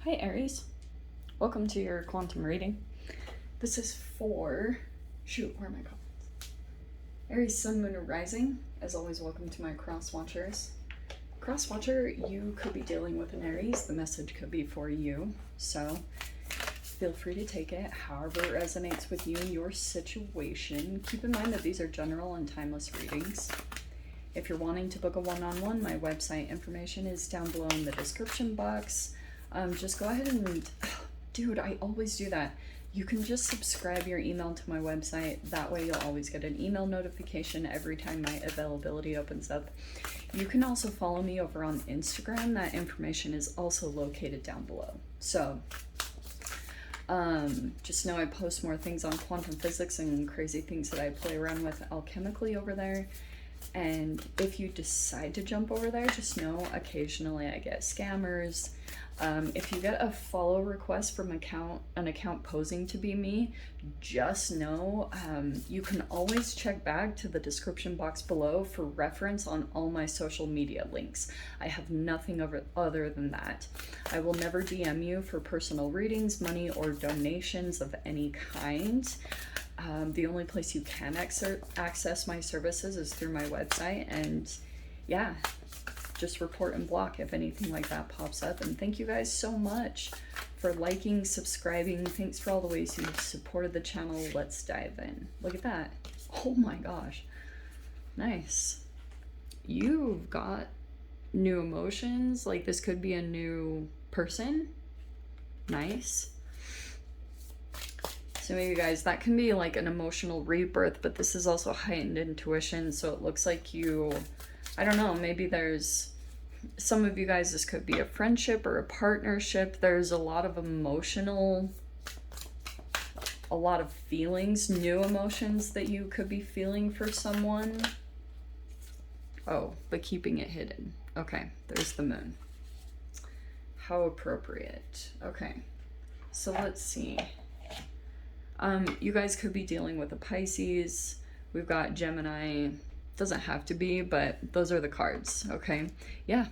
Hi Aries, welcome to your quantum reading. This is for, where are my comments? Aries, Sun, Moon, or Rising. As always, welcome to my cross watchers. Cross watcher, you could be dealing with an Aries. The message could be for you, so feel free to take it however it resonates with you and your situation. Keep in mind that these are general and timeless readings. If you're wanting to book a one-on-one, my website information is down below in the description box. Just go ahead and, dude, I always do that. You can just subscribe your email to my website. That way you'll always get an email notification every time my availability opens up. You can also follow me over on Instagram. That information is also located down below. So, just know I post more things on quantum physics and crazy things that I play around with alchemically over there. And if you decide to jump over there, just know occasionally I get scammers. If you get a follow request from an account posing to be me, just know you can always check back to the description box below for reference on all my social media links. I have nothing other than that. I will never DM you for personal readings, money, or donations of any kind. The only place you can access my services is through my website, and yeah, just report and block if anything like that pops up. And thank you guys so much for liking, subscribing. Thanks for all the ways you've supported the channel. Let's dive in. Look at that. Oh my gosh. Nice. You've got new emotions. Like this could be a new person. Nice. So maybe guys, that can be like an emotional rebirth, but this is also heightened intuition. So it looks like you, I don't know, maybe there's some of you guys, this could be a friendship or a partnership. There's a lot of a lot of feelings, new emotions that you could be feeling for someone. Oh, but keeping it hidden. Okay, there's the moon. How appropriate. Okay, so let's see. You guys could be dealing with a Pisces. We've got Gemini. Doesn't have to be, but those are the cards, okay? Yeah.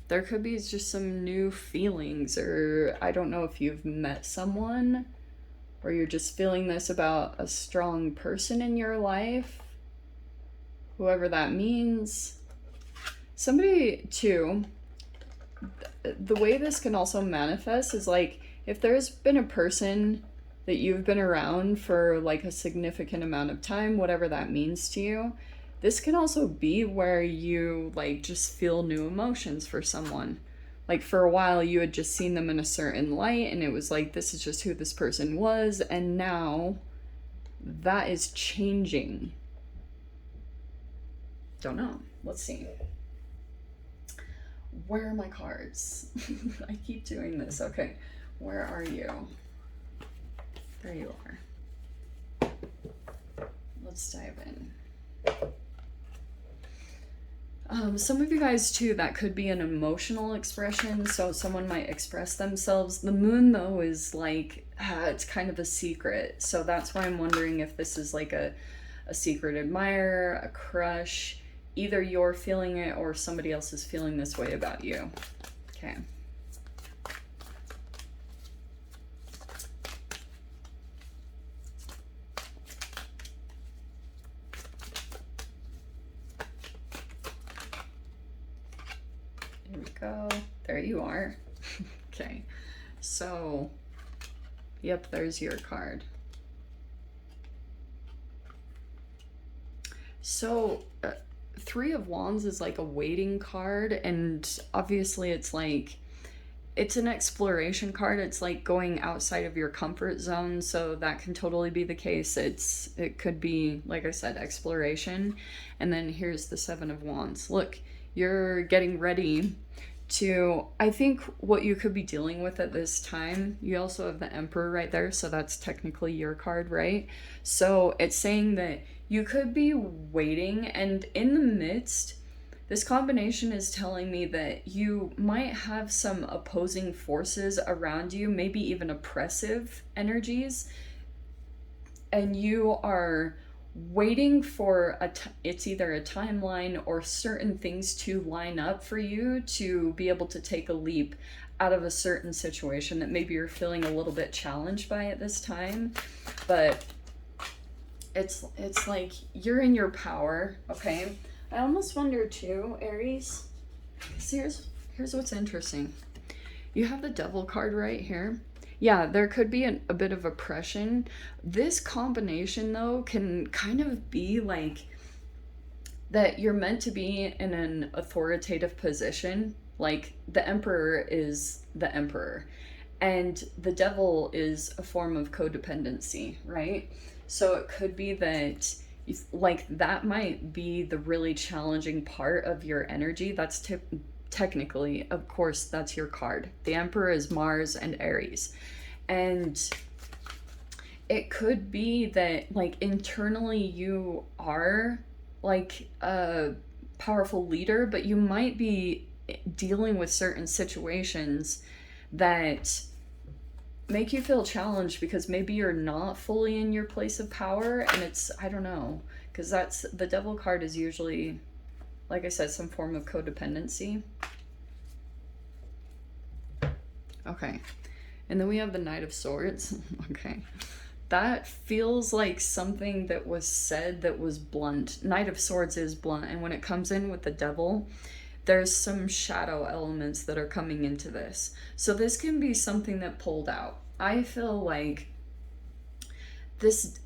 There could be just some new feelings, or I don't know if you've met someone, or you're just feeling this about a strong person in your life, whoever that means. Somebody, too, the way this can also manifest is like, if there's been a person that you've been around for like a significant amount of time, whatever that means to you, this can also be where you like just feel new emotions for someone. Like for a while you had just seen them in a certain light and it was like, this is just who this person was, and now that is changing. Don't know. Let's see. Where are my cards? I keep doing this. Okay, where are you? There you are. Let's dive in. Some of you guys too, that could be an emotional expression. So someone might express themselves. The moon though is like, it's kind of a secret. So that's why I'm wondering if this is like a secret admirer, a crush. Either you're feeling it or somebody else is feeling this way about you. Okay. There we go. There you are. Okay. So, yep, there's your card. So, Three of Wands is like a waiting card, and obviously it's like, it's an exploration card. It's like going outside of your comfort zone, so that can totally be the case. It could be, like I said, exploration. And then here's the Seven of Wands. Look, you're getting ready to, I think what you could be dealing with at this time, you also have the Emperor right there, so that's technically your card, right? So it's saying that you could be waiting, and in the midst, this combination is telling me that you might have some opposing forces around you, maybe even oppressive energies, and you are waiting for it's either a timeline or certain things to line up for you to be able to take a leap out of a certain situation that maybe you're feeling a little bit challenged by at this time. But it's like you're in your power, okay? I almost wonder too, Aries, 'cause here's what's interesting. You have the Devil card right here. Yeah, there could be a bit of oppression. This combination, though, can kind of be like that you're meant to be in an authoritative position. Like the Emperor is the Emperor, and the Devil is a form of codependency, right? So it could be that like that might be the really challenging part of your energy. That's technically, of course, that's your card. The Emperor is Mars and Aries. And it could be that like internally you are like a powerful leader, but you might be dealing with certain situations that make you feel challenged because maybe you're not fully in your place of power. And it's, I don't know, because that's the Devil card is usually, like I said, some form of codependency. Okay. And then we have the Knight of Swords. Okay. That feels like something that was said that was blunt. Knight of Swords is blunt. And when it comes in with the Devil, there's some shadow elements that are coming into this. So this can be something that pulled out. I feel like this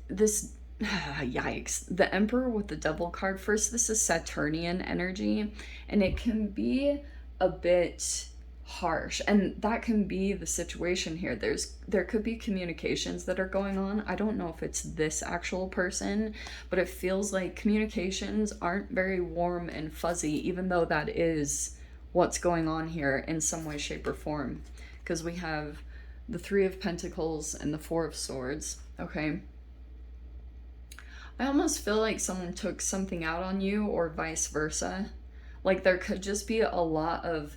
yikes. The Emperor with the Devil card. First, this is Saturnian energy, and it can be a bit harsh, and that can be the situation here. There could be communications that are going on. I don't know if it's this actual person, but it feels like communications aren't very warm and fuzzy, even though that is what's going on here in some way, shape, or form, because we have the Three of Pentacles and the Four of Swords. Okay, I almost feel like someone took something out on you, or vice versa. Like there could just be a lot of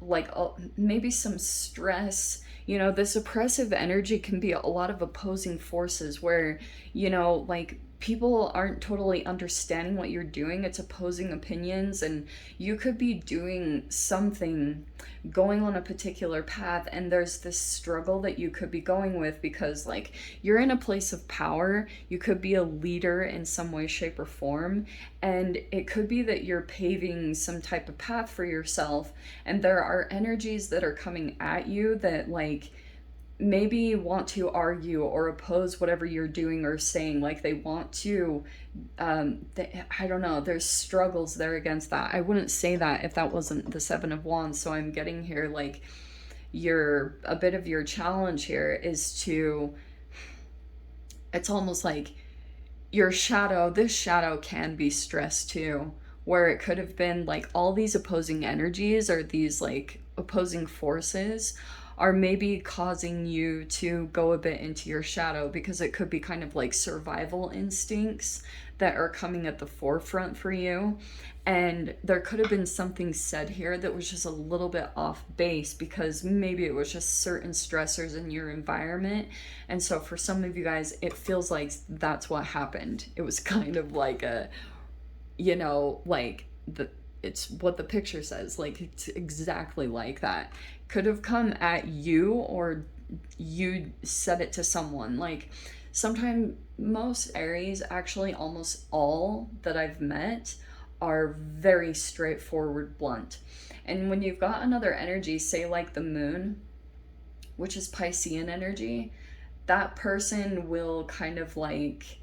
like maybe some stress. You know, this oppressive energy can be a lot of opposing forces where, you know, like people aren't totally understanding what you're doing. It's opposing opinions, and you could be doing something, going on a particular path, and there's this struggle that you could be going with because like you're in a place of power. You could be a leader in some way, shape, or form, and it could be that you're paving some type of path for yourself, and there are energies that are coming at you that like maybe want to argue or oppose whatever you're doing or saying. Like they want to I don't know, there's struggles there against that. I wouldn't say that if that wasn't the Seven of Wands. So I'm getting here like a bit of your challenge here is to, it's almost like your shadow, this shadow can be stress too, where it could have been like all these opposing energies or these like opposing forces are maybe causing you to go a bit into your shadow, because it could be kind of like survival instincts that are coming at the forefront for you. And there could have been something said here that was just a little bit off base, because maybe it was just certain stressors in your environment. And so for some of you guys, it feels like that's what happened. It was kind of like a, you know, like it's what the picture says, like it's exactly like that. Could have come at you, or you said it to someone. Like sometimes, most Aries, actually almost all that I've met, are very straightforward, blunt. And when you've got another energy, say like the moon, which is Piscean energy, that person will kind of like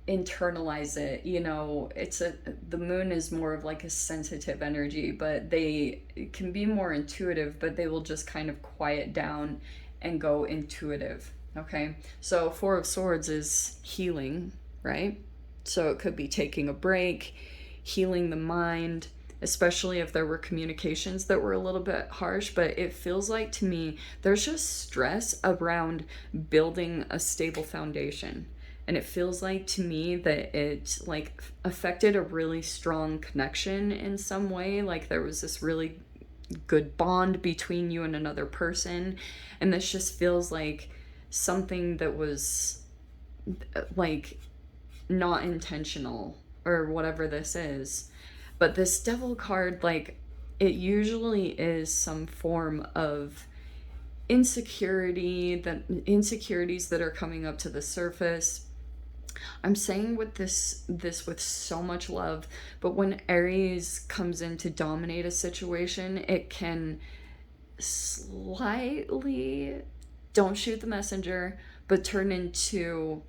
internalize it. You know, the moon is more of like a sensitive energy, but they can be more intuitive, but they will just kind of quiet down and go intuitive. Okay, so Four of Swords is healing, right? So it could be taking a break, healing the mind, especially if there were communications that were a little bit harsh. But it feels like to me there's just stress around building a stable foundation. And it feels like to me that it like affected a really strong connection in some way. Like there was this really good bond between you and another person. And this just feels like something that was like not intentional or whatever this is. But this devil card, like, it usually is some form of insecurities that are coming up to the surface. I'm saying with this with so much love, but when Aries comes in to dominate a situation, it can slightly, don't shoot the messenger, but turn into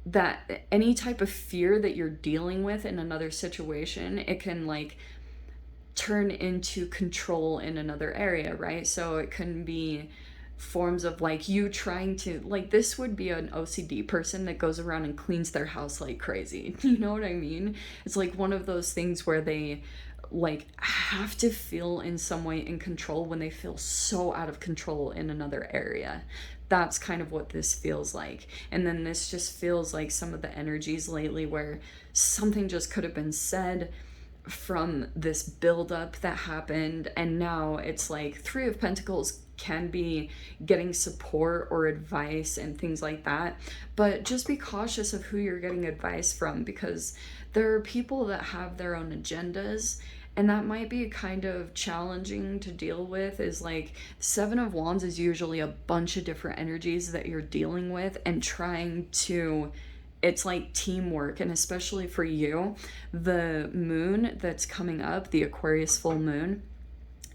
that any type of fear that you're dealing with in another situation, it can like turn into control in another area, right? So it can be forms of like you trying to, like, this would be an OCD person that goes around and cleans their house like crazy. You know what I mean? It's like one of those things where they like have to feel in some way in control when they feel so out of control in another area. That's kind of what this feels like. And then this just feels like some of the energies lately where something just could have been said from this buildup that happened, and now it's like Three of Pentacles can be getting support or advice and things like that, but just be cautious of who you're getting advice from, because there are people that have their own agendas, and that might be kind of challenging to deal with. Is like Seven of Wands is usually a bunch of different energies that you're dealing with and trying to, it's like teamwork. And especially for you, the moon that's coming up, the Aquarius full moon,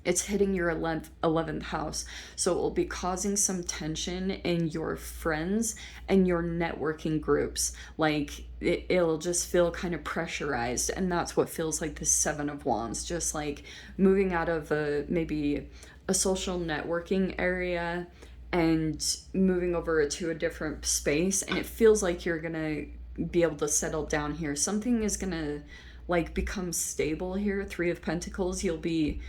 it's hitting your 11th house. So it will be causing some tension in your friends and your networking groups. Like it'll just feel kind of pressurized. And that's what feels like the Seven of Wands, just like moving out of maybe a social networking area and moving over to a different space. And it feels like you're gonna be able to settle down here. Something is gonna like become stable here. Three of Pentacles, you'll be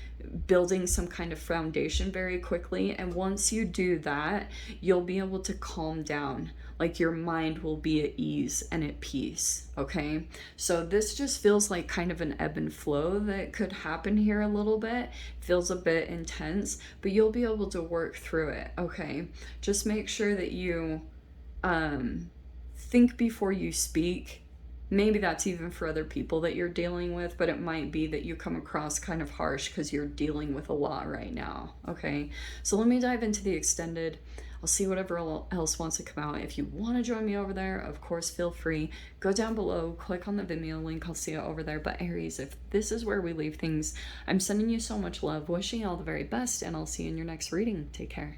building some kind of foundation very quickly, and once you do that, you'll be able to calm down. Like your mind will be at ease and at peace. Okay, so this just feels like kind of an ebb and flow that could happen here a little bit. Feels a bit intense, but you'll be able to work through it. Okay, just make sure that you think before you speak. Maybe that's even for other people that you're dealing with, but it might be that you come across kind of harsh because you're dealing with a lot right now. Okay, so let me dive into the extended. I'll see whatever else wants to come out. If you want to join me over there, of course, feel free. Go down below, click on the Vimeo link. I'll see you over there. But Aries, if this is where we leave things, I'm sending you so much love, wishing you all the very best, and I'll see you in your next reading. Take care.